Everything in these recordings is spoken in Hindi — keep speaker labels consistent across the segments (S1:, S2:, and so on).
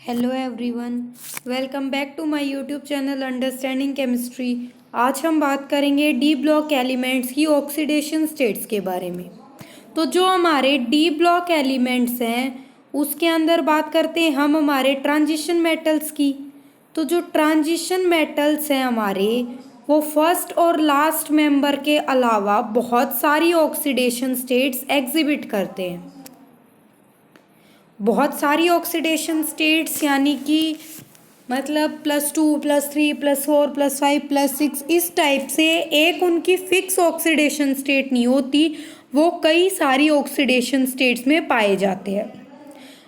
S1: Hello everyone, welcome back to my YouTube channel understanding chemistry. आज हम बात करेंगे डी ब्लॉक एलिमेंट्स की ऑक्सीडेशन स्टेट्स के बारे में। तो जो हमारे डी ब्लॉक एलिमेंट्स हैं उसके अंदर बात करते हैं हम हमारे ट्रांजिशन मेटल्स की। तो जो ट्रांजिशन मेटल्स हैं हमारे, वो फर्स्ट और लास्ट मेंबर के अलावा बहुत सारी ऑक्सीडेशन स्टेट्स एग्जिबिट करते हैं। बहुत सारी ऑक्सीडेशन स्टेट्स यानी कि मतलब +2 +3 +4 +5 +6 इस टाइप से एक उनकी फिक्स ऑक्सीडेशन स्टेट नहीं होती, वो कई सारी ऑक्सीडेशन स्टेट्स में पाए जाते हैं।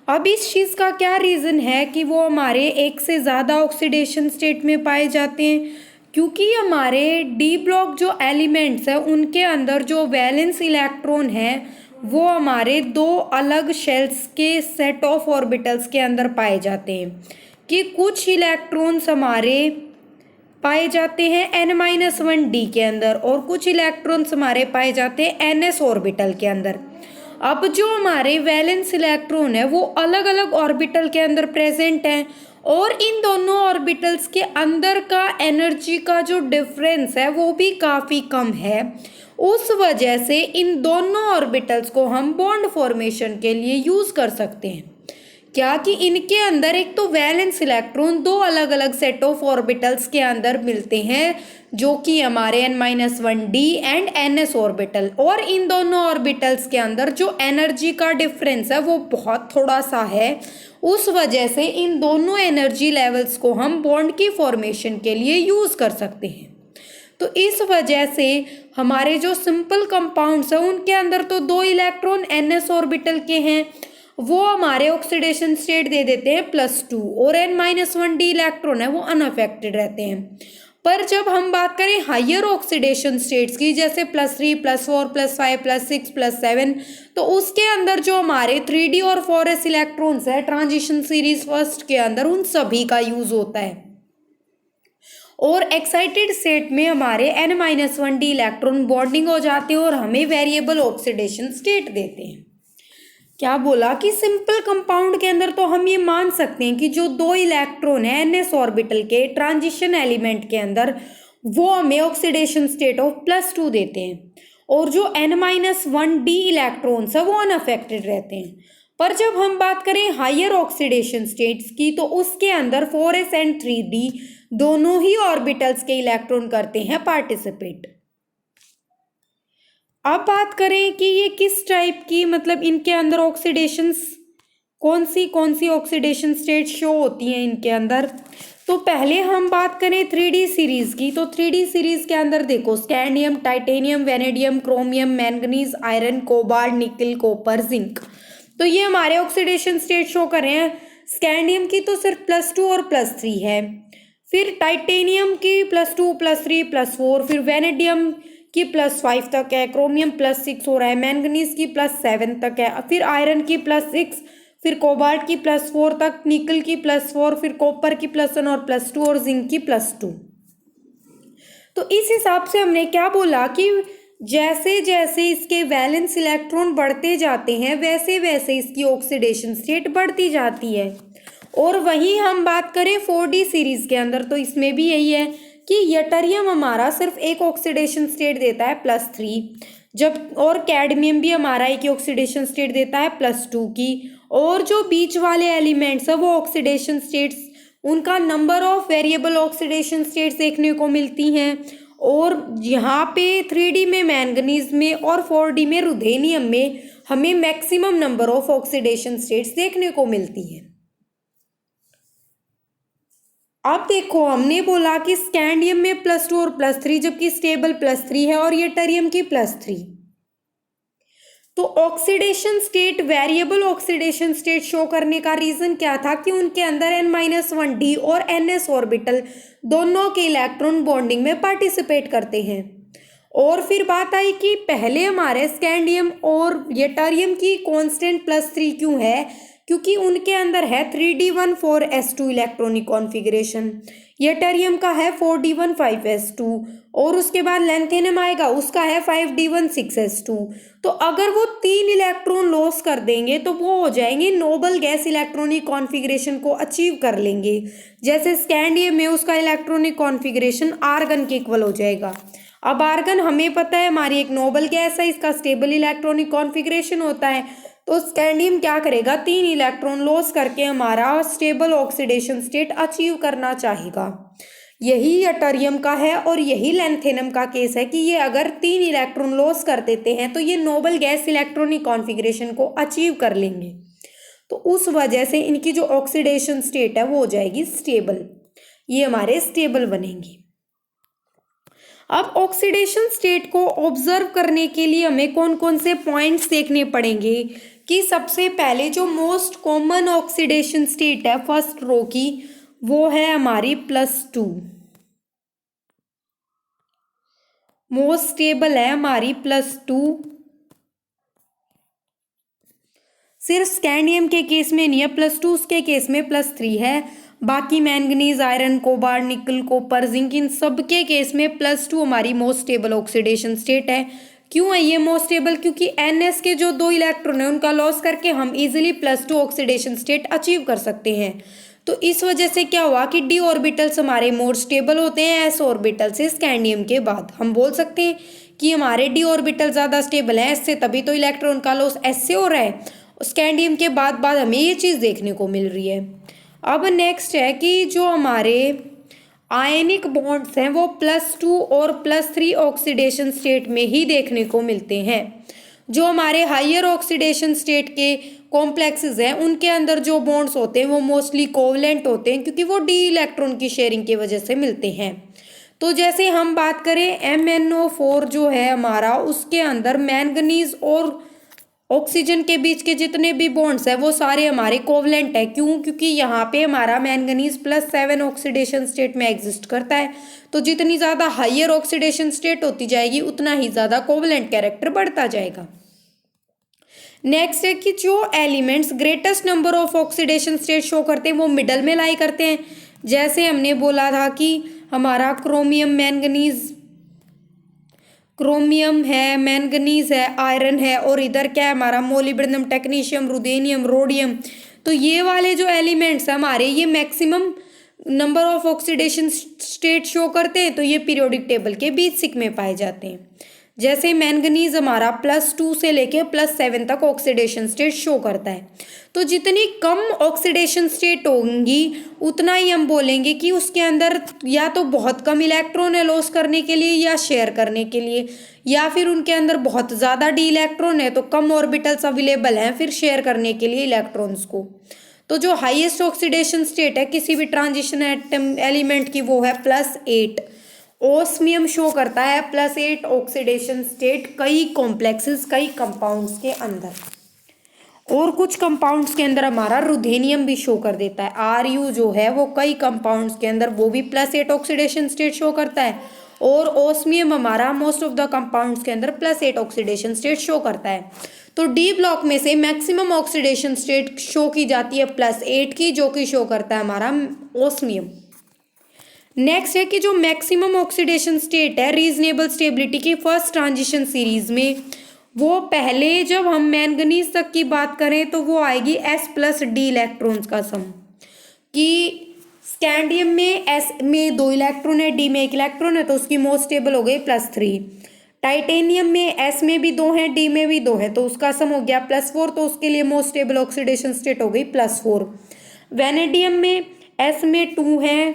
S1: अब इस चीज़ का क्या रीज़न है कि वो हमारे एक से ज़्यादा ऑक्सीडेशन स्टेट में पाए जाते हैं? क्योंकि हमारे डी ब्लॉक जो एलिमेंट्स हैं उनके अंदर जो वैलेंस इलेक्ट्रॉन है वो हमारे दो अलग शेल्स के सेट ऑफ ऑर्बिटल्स के अंदर पाए जाते हैं। कि कुछ इलेक्ट्रॉन्स हमारे पाए जाते हैं n-1d के अंदर और कुछ इलेक्ट्रॉन्स हमारे पाए जाते हैं ns ऑर्बिटल के अंदर। अब जो हमारे वैलेंस इलेक्ट्रॉन है वो अलग अलग ऑर्बिटल के अंदर प्रेजेंट हैं और इन दोनों ऑर्बिटल्स के अंदर का एनर्जी का जो डिफरेंस है वो भी काफ़ी कम है। उस वजह से इन दोनों ऑर्बिटल्स को हम बॉन्ड फॉर्मेशन के लिए यूज़ कर सकते हैं। क्या कि इनके अंदर एक तो वैलेंस इलेक्ट्रॉन दो अलग अलग सेट ऑफ ऑर्बिटल्स के अंदर मिलते हैं जो कि हमारे n-1d एंड ns ऑर्बिटल, और इन दोनों ऑर्बिटल्स के अंदर जो एनर्जी का डिफरेंस है वो बहुत थोड़ा सा है। उस वजह से इन दोनों एनर्जी लेवल्स को हम बॉन्ड की फॉर्मेशन के लिए यूज़ कर सकते हैं। तो इस वजह से हमारे जो सिंपल कंपाउंड्स हैं उनके अंदर तो दो इलेक्ट्रॉन ns ऑर्बिटल के हैं, वो हमारे ऑक्सीडेशन स्टेट दे देते हैं +2, और n-1d इलेक्ट्रॉन है वो अनअफेक्टेड रहते हैं। पर जब हम बात करें हायर ऑक्सीडेशन स्टेट्स की जैसे +3 +4 +5 +6 +7, तो उसके अंदर जो हमारे 3d और 4s इलेक्ट्रॉन्स है ट्रांजिशन सीरीज फर्स्ट के अंदर उन सभी का यूज होता है। और एक्साइटेड स्टेट में हमारे n-1d इलेक्ट्रॉन बॉन्डिंग हो जाते हैं और हमें वेरिएबल ऑक्सीडेशन स्टेट देते हैं। क्या बोला कि सिंपल कंपाउंड के अंदर तो हम ये मान सकते हैं कि जो दो इलेक्ट्रॉन है ns ऑर्बिटल के ट्रांजिशन एलिमेंट के अंदर वो हमें ऑक्सीडेशन स्टेट ऑफ +2 देते हैं और जो n-1d इलेक्ट्रॉन्स है वो अनअफेक्टेड रहते हैं। पर जब हम बात करें हायर ऑक्सीडेशन स्टेट्स की तो उसके अंदर 4s एंड 3d दोनों ही ऑर्बिटल्स के इलेक्ट्रॉन करते हैं पार्टिसिपेट। अब बात करें कि ये किस टाइप की मतलब इनके अंदर ऑक्सीडेशंस कौन सी ऑक्सीडेशन स्टेट शो होती हैं इनके अंदर। तो पहले हम बात करें 3D सीरीज की। तो 3D सीरीज के अंदर देखो scandium, titanium, vanadium, chromium, manganese, iron, cobalt, निकल, कॉपर, जिंक। तो ये हमारे ऑक्सीडेशन स्टेट शो कर रहे हैं। स्कैंडियम की तो सिर्फ +2 और +3 है, फिर टाइटेनियम की +2 +3 +4, फिर वेनेडियम की +5 तक है, क्रोमियम +6 हो रहा है, मैंगनीज की +7 तक है, फिर आयरन की +6, फिर कोबाल्ट की +4 तक, निकल की +4, फिर कॉपर की +1 और +2 और जिंक की +2। तो इस हिसाब से हमने क्या बोला कि जैसे जैसे इसके वैलेंस इलेक्ट्रॉन बढ़ते जाते हैं वैसे वैसे इसकी ऑक्सीडेशन स्टेट बढ़ती जाती है। और वहीं हम बात करें 4D सीरीज के अंदर तो इसमें भी यही है कि यटरियम हमारा सिर्फ एक ऑक्सीडेशन स्टेट देता है +3, जब और कैडमियम भी हमारा एक ऑक्सीडेशन स्टेट देता है +2 की। और जो बीच वाले एलिमेंट्स है वो ऑक्सीडेशन स्टेट्स उनका number of variable oxidation states देखने को मिलती हैं। और यहाँ पे 3D में मैंगनीज में और 4D में रुथेनियम में हमें maximum number of oxidation states देखने को मिलती हैं। अब देखो हमने बोला कि स्कैंडियम में +2 और +3 जबकि स्टेबल +3 है और यटरियम की +3। तो oxidation state variable oxidation state show करने का रीजन क्या था कि उनके अंदर n-1d और ns ऑर्बिटल दोनों के इलेक्ट्रॉन बॉन्डिंग में पार्टिसिपेट करते हैं। और फिर बात आई कि पहले हमारे स्कैंडियम और यटरियम की कांस्टेंट +3 क्यों है, क्योंकि उनके अंदर है 3d14s2 इलेक्ट्रॉनिक कॉन्फ़िगरेशन। यटरियम का है 4d15s2 और उसके बाद लैंथेनम आएगा, उसका है 5d16s2। तो अगर वो 3 इलेक्ट्रॉन लॉस कर देंगे तो वो हो जाएंगे नोबल गैस इलेक्ट्रॉनिक कॉन्फ़िगरेशन को अचीव कर लेंगे। जैसे स्कैंडियम में उसका इलेक्ट्रॉनिक कॉन्फ़िगरेशन आर्गन के इक्वल हो जाएगा। अब आर्गन हमें पता है हमारी एक नोबल गैस है, इसका स्टेबल इलेक्ट्रॉनिक कॉन्फ़िगरेशन होता है। तो स्कैंडियम क्या करेगा, 3 इलेक्ट्रॉन लॉस करके हमारा स्टेबल ऑक्सीडेशन स्टेट अचीव करना चाहेगा। यही यटरियम का है और यही लैंथेनम का केस है कि ये अगर 3 इलेक्ट्रॉन लॉस कर देते हैं तो ये नोबल गैस इलेक्ट्रॉनिक कॉन्फ़िगरेशन को अचीव कर लेंगे। तो उस वजह से इनकी जो ऑक्सीडेशन स्टेट है वो हो जाएगी स्टेबल, ये हमारे स्टेबल बनेंगे। अब ऑक्सीडेशन स्टेट को ऑब्जर्व करने के लिए हमें कौन कौन से पॉइंट्स देखने पड़ेंगे कि सबसे पहले जो मोस्ट कॉमन ऑक्सीडेशन स्टेट है फर्स्ट रो की, वो है हमारी +2। मोस्ट स्टेबल है हमारी +2। सिर्फ स्कैंडियम के केस में नहीं है +2, उसके केस में +3 है। बाकी मैंगनीज, आयरन, कोबाल्ट, निकल, कॉपर, जिंक, इन सब के केस में +2 हमारी मोस्ट स्टेबल ऑक्सीडेशन स्टेट है। क्यों है ये मोस्ट स्टेबल? क्योंकि NS के जो 2 इलेक्ट्रॉन है उनका लॉस करके हम इजीली +2 ऑक्सीडेशन स्टेट अचीव कर सकते हैं। तो इस वजह से क्या हुआ कि d ऑर्बिटल्स हमारे मोर स्टेबल होते हैं s ऑर्बिटल से स्कैंडियम के बाद। हम बोल सकते हैं कि हमारे d ऑर्बिटल ज़्यादा स्टेबल है s से, तभी तो इलेक्ट्रॉन का लॉस s से हो रहा है। स्कैंडियम के बाद हमें ये चीज़ देखने को मिल रही है। अब नेक्स्ट है कि जो हमारे आयनिक बॉन्ड्स हैं वो +2 और +3 ऑक्सीडेशन स्टेट में ही देखने को मिलते हैं। जो हमारे हायर ऑक्सीडेशन स्टेट के कॉम्प्लेक्सेस हैं उनके अंदर जो बॉन्ड्स होते हैं वो मोस्टली कोवलेंट होते हैं, क्योंकि वो d इलेक्ट्रॉन की शेयरिंग की वजह से मिलते हैं। तो जैसे हम बात करें MnO4 जो है हमारा, उसके अंदर मैंगनीज और ऑक्सीजन के बीच के जितने भी बॉन्ड्स है वो सारे हमारे कोवलेंट है। क्यों? क्योंकि यहाँ पे हमारा मैंगनीज +7 ऑक्सीडेशन स्टेट में एग्जिस्ट करता है। तो जितनी ज़्यादा हायर ऑक्सीडेशन स्टेट होती जाएगी उतना ही ज़्यादा कोवलेंट कैरेक्टर बढ़ता जाएगा। नेक्स्ट है कि जो elements greatest number of oxidation state show करते हैं वो मिडल में लाई करते हैं। जैसे हमने बोला था कि हमारा क्रोमियम है, मैंगनीज है, आयरन है, और इधर क्या है हमारा मोलिब्डेनम, टेक्नीशियम, रुथेनियम, रोडियम। तो ये वाले जो एलिमेंट्स हैं हमारे, ये maximum number of oxidation state show करते हैं। तो ये पीरियोडिक टेबल के बीच सिक में पाए जाते हैं। जैसे मैंगनीज हमारा +2 से लेके +7 तक ऑक्सीडेशन स्टेट शो करता है। तो जितनी कम ऑक्सीडेशन स्टेट होंगी उतना ही हम बोलेंगे कि उसके अंदर या तो बहुत कम इलेक्ट्रॉन है लॉस करने के लिए या शेयर करने के लिए, या फिर उनके अंदर बहुत ज़्यादा d इलेक्ट्रॉन है तो कम ऑर्बिटल्स अवेलेबल हैं फिर शेयर करने के लिए इलेक्ट्रॉन्स को। तो जो हाईएस्ट ऑक्सीडेशन स्टेट है किसी भी ट्रांजिशन एलिमेंट की वो है +8। ओस्मियम शो करता है +8 ऑक्सीडेशन स्टेट कई कॉम्प्लेक्सेस, कई कंपाउंड्स के अंदर। और कुछ कंपाउंड्स के अंदर हमारा रुथेनियम भी शो कर देता है। Ru जो है वो कई कंपाउंड्स के अंदर वो भी +8 ऑक्सीडेशन स्टेट शो करता है। और ओस्मियम हमारा मोस्ट ऑफ द कंपाउंड्स के अंदर +8 ऑक्सीडेशन स्टेट शो करता है। तो डी ब्लॉक में से मैक्सिमम ऑक्सीडेशन स्टेट शो की जाती है +8 की, जो कि शो करता है हमारा ओस्मियम। नेक्स्ट है कि जो मैक्सिमम ऑक्सीडेशन स्टेट है रीजनेबल स्टेबिलिटी की फर्स्ट ट्रांजिशन सीरीज में, वो पहले जब हम मैंगनीज तक की बात करें तो वो आएगी S+D इलेक्ट्रॉन्स का सम। कि स्कैंडियम में S में 2 इलेक्ट्रॉन है, D में 1 इलेक्ट्रॉन है, तो उसकी मोस्ट स्टेबल हो गई +3। टाइटेनियम में S में भी 2 है, D में भी 2 है, तो उसका सम हो गया +4, तो उसके लिए मोस्ट स्टेबल ऑक्सीडेशन स्टेट हो गई +4। वेनेडियम में S में 2 है,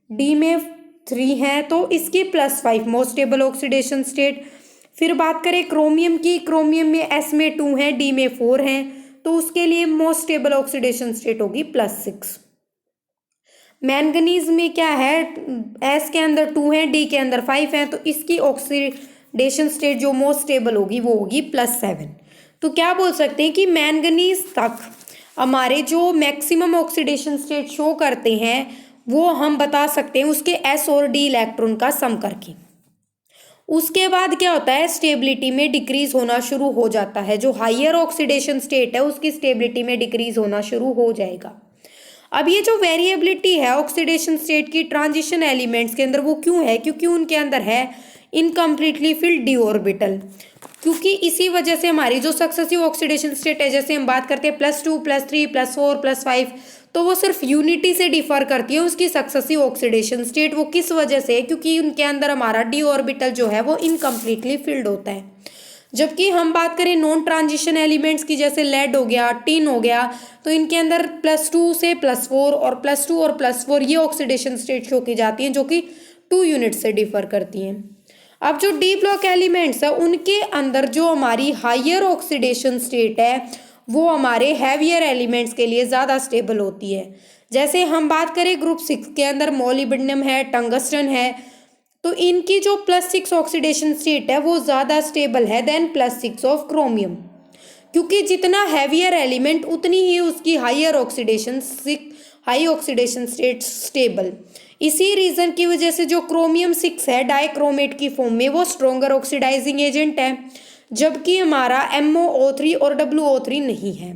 S1: D में 3 है, तो इसकी +5 मोस्ट स्टेबल ऑक्सीडेशन स्टेट। फिर बात करें क्रोमियम की, क्रोमियम में S में 2 है, D में 4 है, तो उसके लिए मोस्ट स्टेबल ऑक्सीडेशन स्टेट होगी +6। मैंगनीज में क्या है, S के अंदर 2 है, D के अंदर 5 है, तो इसकी ऑक्सीडेशन स्टेट जो मोस्ट स्टेबल होगी वो होगी +7। तो क्या बोल सकते हैं कि मैंगनीज तक हमारे जो मैक्सिमम ऑक्सीडेशन स्टेट शो करते हैं वो हम बता सकते हैं उसके S और D इलेक्ट्रॉन का सम करके। उसके बाद क्या होता है, स्टेबिलिटी में डिक्रीज होना शुरू हो जाता है। जो हायर ऑक्सीडेशन स्टेट है उसकी स्टेबिलिटी में डिक्रीज होना शुरू हो जाएगा। अब ये जो वेरिएबिलिटी है ऑक्सीडेशन स्टेट की ट्रांजिशन एलिमेंट्स के अंदर, वो क्यों है? क्योंकि उनके अंदर है इनकम्प्लीटली फिल्ड डी ऑर्बिटल। क्योंकि इसी वजह से हमारी जो सक्सेसिव ऑक्सीडेशन स्टेट है, जैसे हम बात करते हैं +2 +3 +4 +5, तो वो सिर्फ यूनिटी से डिफर करती है उसकी सक्सेसिव ऑक्सीडेशन स्टेट। वो किस वजह से? क्योंकि उनके अंदर हमारा डी ऑर्बिटल जो है वो इनकम्प्लीटली फिल्ड होता है। जबकि हम बात करें नॉन ट्रांजिशन एलिमेंट्स की, जैसे लेड हो गया, टिन हो गया, तो इनके अंदर +2 से +4 और +2 और +4 ये ऑक्सीडेशन स्टेट शो की जाती हैं, जो कि 2 यूनिट से डिफर करती हैं। अब जो डी ब्लॉक एलिमेंट्स है उनके अंदर जो हमारी हायर ऑक्सीडेशन स्टेट है वो हमारे हैवियर एलिमेंट्स के लिए ज़्यादा स्टेबल होती है। जैसे हम बात करें ग्रुप 6 के अंदर मोलिब्डेनम है, टंगस्टन है, तो इनकी जो +6 ऑक्सीडेशन स्टेट है वो ज़्यादा स्टेबल है देन +6 ऑफ क्रोमियम। क्योंकि जितना हैवियर एलिमेंट उतनी ही उसकी हाई ऑक्सीडेशन स्टेट स्टेबल। इसी रीज़न की वजह से जो क्रोमियम 6 है डाइक्रोमेट की फॉर्म में, वो स्ट्रोंगर ऑक्सीडाइजिंग एजेंट है, जबकि हमारा MoO3 और WO3 नहीं है।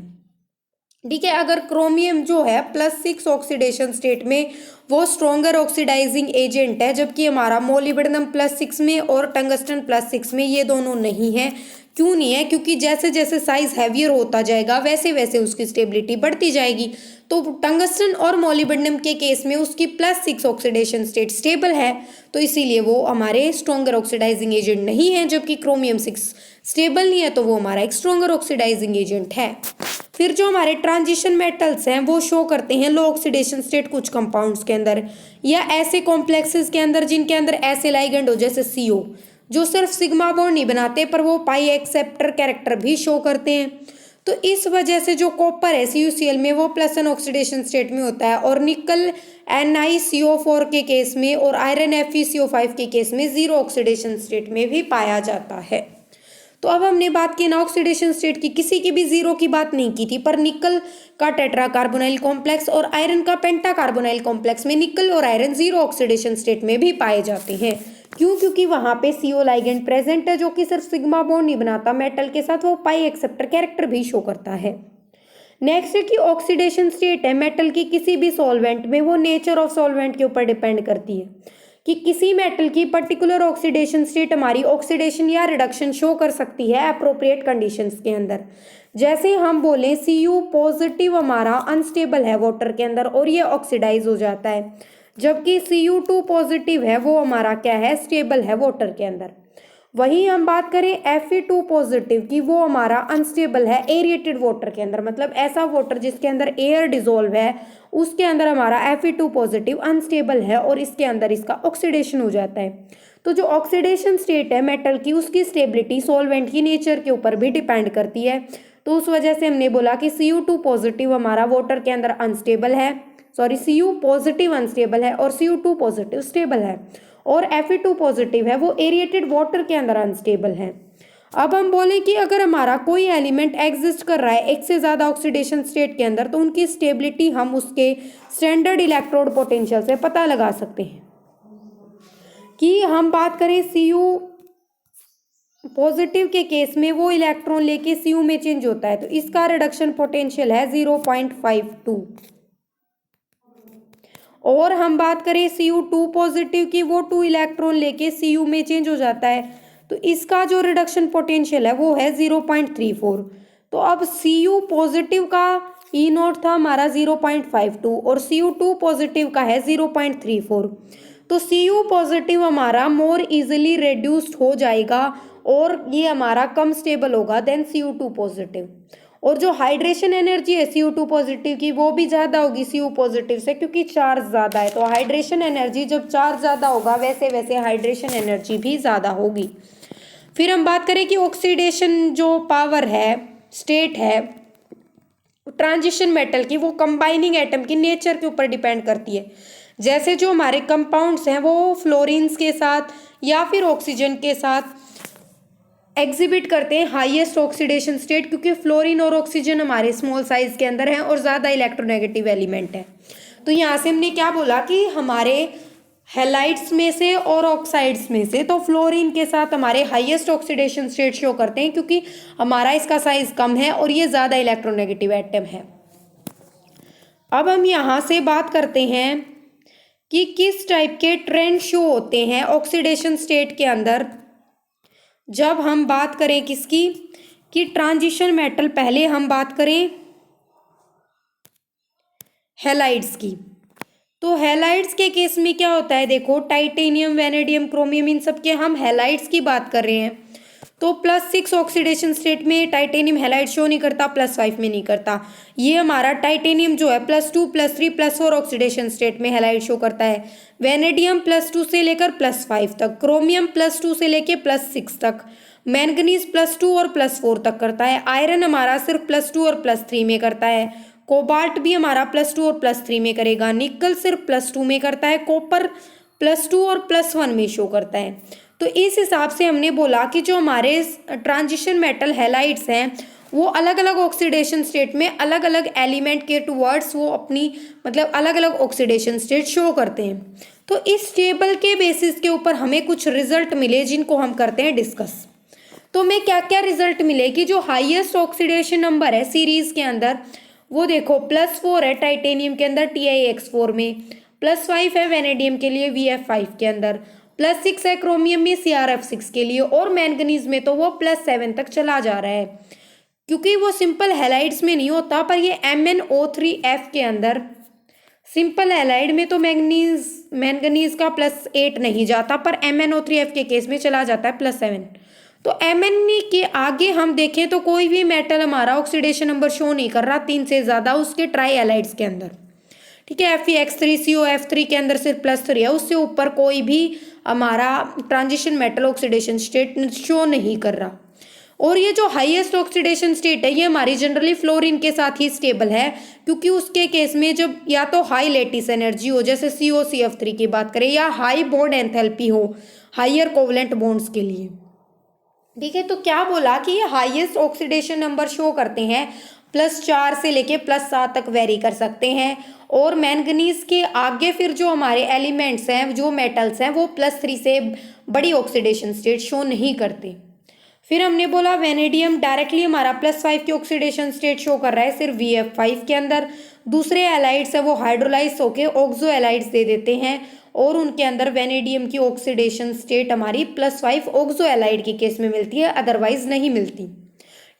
S1: ठीक है, अगर क्रोमियम जो है +6 ऑक्सीडेशन स्टेट में वो स्ट्रोंगर ऑक्सीडाइजिंग एजेंट है, जबकि हमारा मोलिब्डेनम +6 में और टंगस्टन +6 में ये दोनों नहीं है। क्यों नहीं है? क्योंकि जैसे जैसे साइज हैवियर होता जाएगा वैसे वैसे उसकी स्टेबिलिटी बढ़ती जाएगी। तो टंगस्टन और मोलिब्डेनम के केस में उसकी +6 ऑक्सीडेशन स्टेट स्टेबल है, तो इसीलिए वो हमारे स्ट्रोंगर ऑक्सीडाइजिंग एजेंट नहीं है। जबकि क्रोमियम 6 स्टेबल नहीं है, तो वो हमारा एक स्ट्रोंगर ऑक्सीडाइजिंग एजेंट है। फिर जो हमारे ट्रांजिशन मेटल्स हैं वो शो करते हैं लो ऑक्सीडेशन स्टेट कुछ कंपाउंड्स के अंदर, या ऐसे कॉम्प्लेक्सेस के अंदर जिनके अंदर ऐसे लाइगेंड हो, जैसे CO, जो सिर्फ सिग्मा बॉन्ड नहीं बनाते पर वो पाई एक्सेप्टर कैरेक्टर भी शो करते हैं। तो इस वजह से जो कॉपर है CuCl में वो +1 ऑक्सीडेशन स्टेट में होता है, और निकल NiCO4 के केस में और आयरन FeCO5 के केस में 0 ऑक्सीडेशन स्टेट में भी पाया जाता है। तो अब हमने बात की ना ऑक्सीडेशन स्टेट की, किसी की भी 0 की बात नहीं की थी, पर निकल का टेट्रा कार्बोनाइल कॉम्प्लेक्स और आयरन का पेंटा कार्बोनाइल कॉम्प्लेक्स में निकल और आयरन 0 ऑक्सीडेशन स्टेट में भी पाए जाते हैं। क्यों? क्योंकि वहां पे CO लाइगेंड प्रेजेंट है, जो कि सिर्फ सिग्मा बॉन्ड नहीं बनाता मेटल के साथ, वो पाई एक्सेप्टर कैरेक्टर भी शो करता है। नेक्स्ट की ऑक्सीडेशन स्टेट है मेटल की किसी भी सॉल्वेंट में, वो नेचर ऑफ सॉल्वेंट के ऊपर डिपेंड करती है कि किसी मेटल की पर्टिकुलर ऑक्सीडेशन स्टेट हमारी ऑक्सीडेशन या रिडक्शन शो कर सकती है अप्रोप्रिएट कंडीशंस के अंदर। जैसे हम बोले Cu पॉजिटिव हमारा अनस्टेबल है वाटर के अंदर और ये ऑक्सीडाइज हो जाता है, जबकि Cu2 पॉजिटिव है वो हमारा क्या है, स्टेबल है वाटर के अंदर। वहीं हम बात करें Fe2 पॉजिटिव की, वो हमारा अनस्टेबल है एरिएटेड वाटर के अंदर, मतलब ऐसा वाटर जिसके अंदर एयर डिजोल्व है उसके अंदर हमारा Fe2 पॉजिटिव अनस्टेबल है और इसके अंदर इसका ऑक्सीडेशन हो जाता है। तो जो ऑक्सीडेशन स्टेट है मेटल की उसकी स्टेबिलिटी सॉल्वेंट की नेचर के ऊपर भी डिपेंड करती है। तो उस वजह से हमने बोला कि Cu2 पॉजिटिव हमारा वाटर के अंदर अनस्टेबल है, Cu पॉजिटिव अनस्टेबल है और Cu2 पॉजिटिव स्टेबल है, और Fe2 पॉजिटिव है वो एरिएटेड वाटर के अंदर अनस्टेबल है। अब हम बोलें कि अगर हमारा कोई एलिमेंट एग्जिस्ट कर रहा है एक से ज़्यादा ऑक्सीडेशन स्टेट के अंदर, तो उनकी स्टेबिलिटी हम उसके स्टैंडर्ड इलेक्ट्रोड पोटेंशियल से पता लगा सकते हैं। कि हम बात करें Cu पॉजिटिव के केस में वो इलेक्ट्रॉन लेके Cu में चेंज होता है, तो इसका रिडक्शन पोटेंशियल है 0.52। और हम बात करें Cu2 पॉजिटिव की, वो 2 इलेक्ट्रॉन लेके Cu में चेंज हो जाता है, तो इसका जो रिडक्शन पोटेंशियल है वो है 0.34। तो अब Cu पॉजिटिव का E0 था हमारा 0.52 और Cu2 पॉजिटिव का है 0.34। तो Cu पॉजिटिव हमारा मोर इजीली रेड्यूस्ड हो जाएगा और ये हमारा कम स्टेबल होगा देन Cu2 पॉजिटिव। और जो हाइड्रेशन एनर्जी है Cu2 पॉजिटिव की वो भी ज़्यादा होगी Cu पॉजिटिव से, क्योंकि चार्ज ज़्यादा है। तो हाइड्रेशन एनर्जी जब चार्ज ज़्यादा होगा वैसे वैसे हाइड्रेशन एनर्जी भी ज़्यादा होगी। फिर हम बात करें कि ऑक्सीडेशन जो पावर है, स्टेट है ट्रांजिशन मेटल की, वो कंबाइनिंग एटम की नेचर के ऊपर डिपेंड करती है। जैसे जो हमारे कंपाउंड्स हैं वो फ्लोरीन्स के साथ या फिर ऑक्सीजन के साथ एग्जिबिट करते हैं हाईएस्ट ऑक्सीडेशन स्टेट, क्योंकि फ्लोरीन और ऑक्सीजन हमारे स्मॉल साइज के अंदर हैं और ज़्यादा इलेक्ट्रोनेगेटिव एलिमेंट है। तो यहाँ से हमने क्या बोला कि हमारे हैलाइड्स में से और ऑक्साइड्स में से। तो फ्लोरीन के साथ हमारे हाईएस्ट ऑक्सीडेशन स्टेट शो करते हैं, क्योंकि हमारा इसका साइज कम है और ये ज़्यादा इलेक्ट्रोनेगेटिव एटम है। अब हम यहाँ से बात करते हैं कि किस टाइप के ट्रेंड शो होते हैं ऑक्सीडेशन स्टेट के अंदर। जब हम बात करें किसकी, कि ट्रांजिशन मेटल, पहले हम बात करें हैलाइड्स की। तो हैलाइड्स के केस में क्या होता है, देखो टाइटेनियम, वैनेडियम, क्रोमियम, इन सब के हम हैलाइड्स की बात कर रहे हैं। तो +6 ऑक्सीडेशन स्टेट में टाइटेनियम हैलाइड शो नहीं करता, +5 में नहीं करता। ये हमारा टाइटेनियम जो है +2, +3, +4 ऑक्सीडेशन स्टेट में हैलाइड शो करता है। वैनेडियम +2 से लेकर +5 तक, क्रोमियम +2 से लेकर +6 तक, मैंगनीज +2 और +4 तक करता है। आयरन हमारा सिर्फ +2 और +3 में करता है। कोबाल्ट भी हमारा +2 और +3 में करेगा। निकल सिर्फ +2 में करता है। कॉपर +2 और +1 में शो करता है। तो इस हिसाब से हमने बोला कि जो हमारे ट्रांजिशन मेटल हैलाइड्स हैं वो अलग अलग ऑक्सीडेशन स्टेट में अलग अलग एलिमेंट के टुवर्ड्स वो अपनी मतलब अलग अलग ऑक्सीडेशन स्टेट शो करते हैं। तो इस टेबल के बेसिस के ऊपर हमें कुछ रिजल्ट मिले जिनको हम करते हैं डिस्कस। तो हमें क्या क्या रिजल्ट मिले कि जो हाईएस्ट ऑक्सीडेशन नंबर है सीरीज के अंदर वो देखो +4 है टाइटेनियम के अंदर TiX4 में, +5 है वैनेडियम के लिए VF5 के अंदर, +6 है क्रोमियम में CrF6 के लिए, और मैंगनीज में तो वो +7 तक चला जा रहा है, क्योंकि वो सिंपल हैलाइड्स में नहीं होता। पर ये MnO3F के अंदर सिंपल हैलाइड में तो मैंगनीज का +8 नहीं जाता, पर MnO3F के केस में चला जाता है +7। तो Mn के आगे हम देखें तो कोई भी मेटल हमारा ऑक्सीडेशन नंबर शो नहीं कर रहा 3 से ज़्यादा उसके ट्राई हैलाइड्स के अंदर। ठीक है, Fe(X3) COF3 के अंदर सिर्फ +3 है, उससे ऊपर कोई भी हमारा transition metal oxidation state show नहीं कर रहा। और ये जो हाईएस्ट ऑक्सीडेशन स्टेट है ये हमारी जनरली फ्लोरीन के साथ ही स्टेबल है, क्योंकि उसके केस में जब या तो हाई लेटिस एनर्जी हो जैसे COCF3 की बात करें, या हाई बॉन्ड एंथैल्पी हो हाइयर कोवलेंट बॉन्ड्स के लिए। ठीक है, तो क्या बोला कि ये हाईएस्ट ऑक्सीडेशन नंबर शो करते हैं +4 से लेके +7 तक वेरी कर सकते हैं। और मैंगनीज के आगे फिर जो हमारे एलिमेंट्स हैं जो मेटल्स हैं वो +3 से बड़ी ऑक्सीडेशन स्टेट शो नहीं करते। फिर हमने बोला वैनेडियम डायरेक्टली हमारा +5 की ऑक्सीडेशन स्टेट शो कर रहा है सिर्फ VF5 के अंदर। दूसरे एलाइड्स है वो हाइड्रोलाइज होके ऑक्सो एलाइड्स दे देते हैं, और उनके अंदर वैनेडियम की ऑक्सीडेशन स्टेट हमारी +5 ऑक्सो एलाइड के केस में मिलती है, अदरवाइज नहीं मिलती।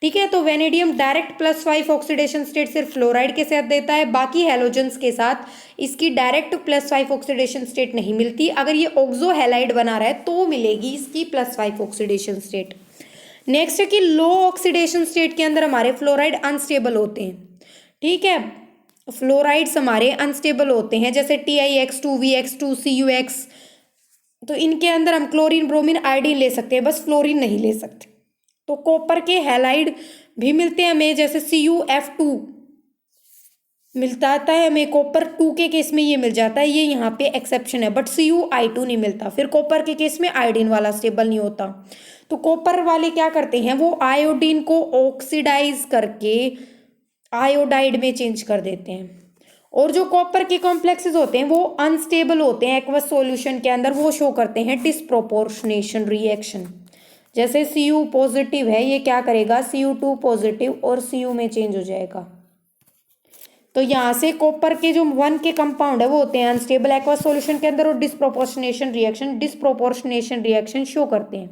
S1: ठीक है, तो वैनेडियम डायरेक्ट +5 ऑक्सीडेशन स्टेट सिर्फ फ्लोराइड के साथ देता है, बाकी हैलोजेंस के साथ इसकी डायरेक्ट +5 ऑक्सीडेशन स्टेट नहीं मिलती। अगर ये ऑक्सो हैलाइड बना रहा है तो मिलेगी इसकी +5 ऑक्सीडेशन स्टेट। नेक्स्ट है कि लो ऑक्सीडेशन स्टेट के अंदर हमारे फ्लोराइड अनस्टेबल होते हैं। ठीक है, फ्लोराइड्स हमारे अनस्टेबल होते हैं जैसे TiX2, VX2, CuX। तो इनके अंदर हम क्लोरीन, ब्रोमीन, आयोडीन ले सकते हैं, बस फ्लोरीन नहीं ले सकते। तो कॉपर के हैलाइड भी मिलते हैं हमें, जैसे CuF2 मिलता आता है हमें, कॉपर 2 के केस में ये मिल जाता है, ये यहाँ पे एक्सेप्शन है, बट CuI2 नहीं मिलता। फिर कॉपर के केस में आयोडीन वाला स्टेबल नहीं होता। तो कॉपर वाले क्या करते हैं, वो आयोडीन को ऑक्सीडाइज करके आयोडाइड में चेंज कर देते हैं। और जो कॉपर के कॉम्प्लेक्सेस होते हैं वो अनस्टेबल होते हैं एक्वस सॉल्यूशन के अंदर, वो शो करते हैं डिस्प्रोपोर्शनेशन रिएक्शन। जैसे Cu पॉजिटिव है, ये क्या करेगा Cu2 पॉजिटिव और Cu में चेंज हो जाएगा। तो यहाँ से कॉपर के जो 1 के कंपाउंड है वो होते हैं अनस्टेबल एक्वस सॉल्यूशन के अंदर, और डिस्प्रोपोर्शनेशन रिएक्शन शो करते हैं।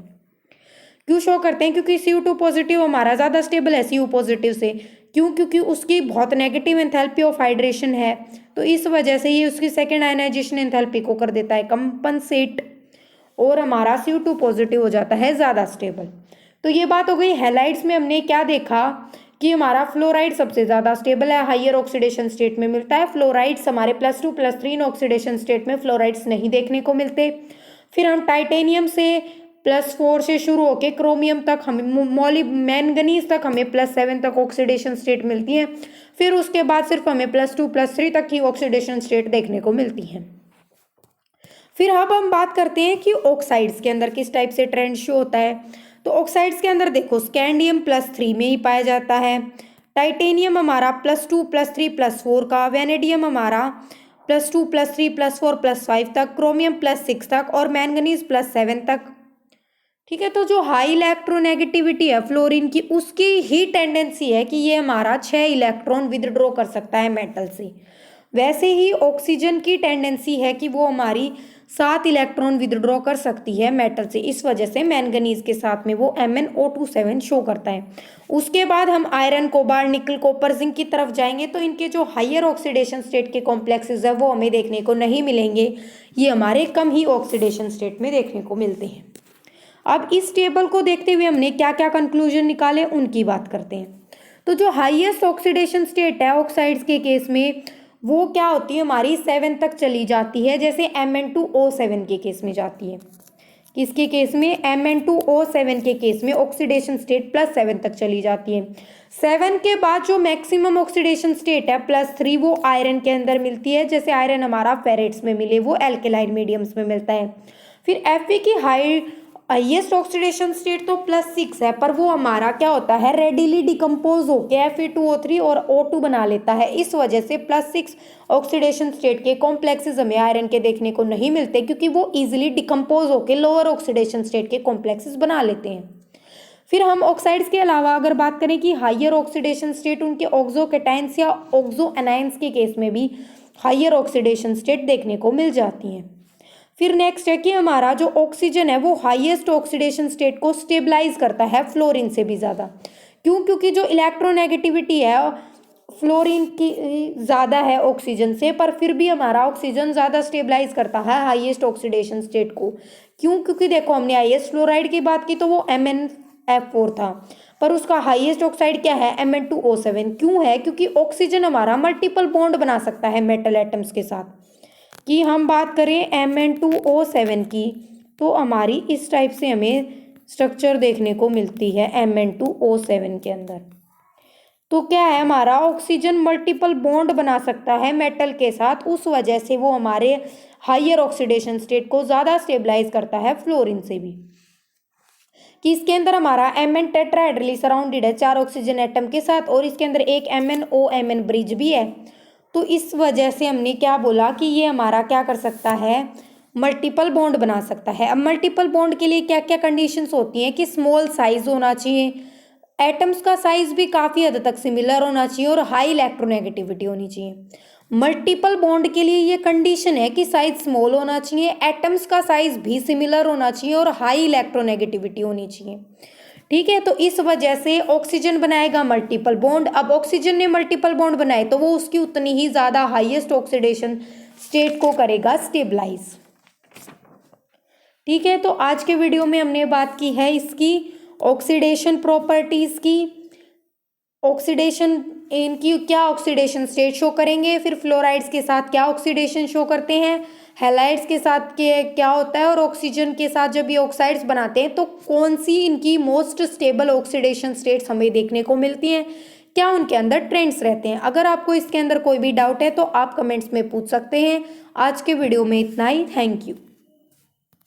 S1: क्यों शो करते हैं, क्योंकि Cu2 पॉजिटिव हमारा ज़्यादा स्टेबल है Cu पॉजिटिव से। क्यों, क्योंकि उसकी बहुत नेगेटिव एंथैल्पी ऑफ हाइड्रेशन है, तो इस वजह से ये उसकी सेकेंड आयनाइजेशन एंथैल्पी को कर देता है कंपनसेट, और हमारा Cu2 पॉजिटिव हो जाता है ज़्यादा स्टेबल। तो ये बात हो गई हैलाइड्स में। हमने क्या देखा कि हमारा फ्लोराइड सबसे ज़्यादा स्टेबल है, हाइयर ऑक्सीडेशन स्टेट में मिलता है। फ्लोराइड्स हमारे +2 +3 ऑक्सीडेशन स्टेट में फ्लोराइड्स नहीं देखने को मिलते। फिर हम टाइटेनियम से +4 से शुरू होकर क्रोमियम तक हमें मैंगनीज तक हमें +7 तक ऑक्सीडेशन स्टेट मिलती है। फिर उसके बाद सिर्फ हमें +2 +3 तक की ऑक्सीडेशन स्टेट देखने को मिलती है। फिर अब हम बात करते हैं कि ऑक्साइड्स के अंदर किस टाइप से ट्रेंड शो होता है। तो ऑक्साइड्स के अंदर देखो स्कैंडियम +3 में ही पाया जाता है, टाइटेनियम हमारा +2 +3 +4 का, वैनेडियम हमारा +2 +3 +4 +5 तक, क्रोमियम +6 तक और मैंगनीज +7 तक। ठीक है, तो जो हाई इलेक्ट्रोनेगेटिविटी है फ्लोरीन की, उसकी ही टेंडेंसी है कि ये हमारा 6 इलेक्ट्रॉन विदड्रॉ कर सकता है मेटल से। वैसे ही ऑक्सीजन की टेंडेंसी है कि वो हमारी 7 इलेक्ट्रॉन विदड्रॉ कर सकती है मेटल से। इस वजह से मैंगनीज के साथ में वो MnO2 शो करता है। उसके बाद हम आयरन, कोबाल्ट, निकल, कॉपर, जिंक की तरफ जाएंगे तो इनके जो हाइयर ऑक्सीडेशन स्टेट के कॉम्प्लेक्सेस है वो हमें देखने को नहीं मिलेंगे, ये हमारे कम ही ऑक्सीडेशन स्टेट में देखने को मिलते हैं। अब इस टेबल को देखते हुए हमने क्या क्या कंक्लूजन निकाले उनकी बात करते हैं। तो जो हाईएस्ट ऑक्सीडेशन स्टेट है ऑक्साइड्स के केस में, वो क्या होती है हमारी 7 तक चली जाती है, जैसे Mn2O7 के केस में जाती है। किसके केस में? Mn2O7 के केस में ऑक्सीडेशन स्टेट +7 तक चली जाती है। 7 के बाद जो मैक्सिमम ऑक्सीडेशन स्टेट है +3, वो आयरन के अंदर मिलती है। जैसे आयरन हमारा फेरेट्स में मिले, वो एल्केलाइन मीडियम्स में मिलता है। फिर Fe की हाईएस्ट ऑक्सीडेशन स्टेट तो +6 है, पर वो हमारा क्या होता है, रेडिली डिकम्पोज होकर Fe2O3 और O2 बना लेता है। इस वजह से +6 ऑक्सीडेशन स्टेट के कॉम्प्लेक्सेस हमें आयरन के देखने को नहीं मिलते, क्योंकि वो इजीली डिकम्पोज होकर लोअर ऑक्सीडेशन स्टेट के कॉम्प्लेक्सेस बना लेते हैं। फिर हम ऑक्साइड्स के अलावा अगर बात करें कि हाइयर ऑक्सीडेशन स्टेट उनके ऑक्सोकेटाइंस या ऑक्सोएनाइंस के केस में भी हाइयर ऑक्सीडेशन स्टेट देखने को मिल जाती हैं। फिर नेक्स्ट है कि हमारा जो ऑक्सीजन है वो हाईएस्ट ऑक्सीडेशन स्टेट को स्टेबलाइज करता है फ्लोरीन से भी ज़्यादा। क्यों? क्योंकि जो इलेक्ट्रोनेगेटिविटी है फ्लोरीन की ज़्यादा है ऑक्सीजन से, पर फिर भी हमारा ऑक्सीजन ज़्यादा स्टेबलाइज करता है हाईएस्ट ऑक्सीडेशन स्टेट को। क्यों? क्योंकि देखो हमने हाईएस्ट फ्लोराइड की बात की तो वो MnF4 था, पर उसका हाईएस्ट ऑक्साइड क्या है? Mn2O7। क्यों है? क्योंकि ऑक्सीजन हमारा मल्टीपल बॉन्ड बना सकता है मेटल एटम्स के साथ। कि हम बात करें Mn2O7 की, तो हमारी इस टाइप से हमें स्ट्रक्चर देखने को मिलती है Mn2O7 के अंदर। तो क्या है, हमारा ऑक्सीजन मल्टीपल बॉन्ड बना सकता है मेटल के साथ, उस वजह से वो हमारे हाइयर ऑक्सीडेशन स्टेट को ज़्यादा स्टेबलाइज करता है फ्लोरीन से भी। कि इसके अंदर हमारा Mn टेट्राहेड्रली सराउंडेड है 4 ऑक्सीजन एटम के साथ, और इसके अंदर एक MnO-Mn ब्रिज भी है। तो इस वजह से हमने क्या बोला कि ये हमारा क्या कर सकता है, मल्टीपल बॉन्ड बना सकता है। अब मल्टीपल बॉन्ड के लिए क्या क्या कंडीशंस होती हैं कि स्मॉल साइज होना चाहिए, एटम्स का साइज भी काफ़ी हद तक सिमिलर होना चाहिए और हाई इलेक्ट्रोनेगेटिविटी होनी चाहिए। मल्टीपल बॉन्ड के लिए ये कंडीशन है कि साइज स्मॉल होना चाहिए, एटम्स का साइज भी सिमिलर होना चाहिए और हाई इलेक्ट्रोनेगेटिविटी होनी चाहिए। ठीक है, तो इस वजह से ऑक्सीजन बनाएगा मल्टीपल बॉन्ड। अब ऑक्सीजन ने मल्टीपल बॉन्ड बनाए तो वो उसकी उतनी ही ज़्यादा हाईएस्ट ऑक्सीडेशन स्टेट को करेगा स्टेबलाइज। ठीक है, तो आज के वीडियो में हमने बात की है इसकी ऑक्सीडेशन प्रॉपर्टीज़ की। ऑक्सीडेशन इनकी क्या ऑक्सीडेशन स्टेट शो करेंगे, फिर फ्लोराइड्स के साथ क्या ऑक्सीडेशन शो करते हैं, हैलाइड्स के साथ के क्या होता है, और ऑक्सीजन के साथ जब ये ऑक्साइड्स बनाते हैं तो कौन सी इनकी मोस्ट स्टेबल ऑक्सीडेशन स्टेट्स हमें देखने को मिलती हैं, क्या उनके अंदर ट्रेंड्स रहते हैं। अगर आपको इसके अंदर कोई भी डाउट है तो आप कमेंट्स में पूछ सकते हैं। आज के वीडियो में इतना ही। Thank you.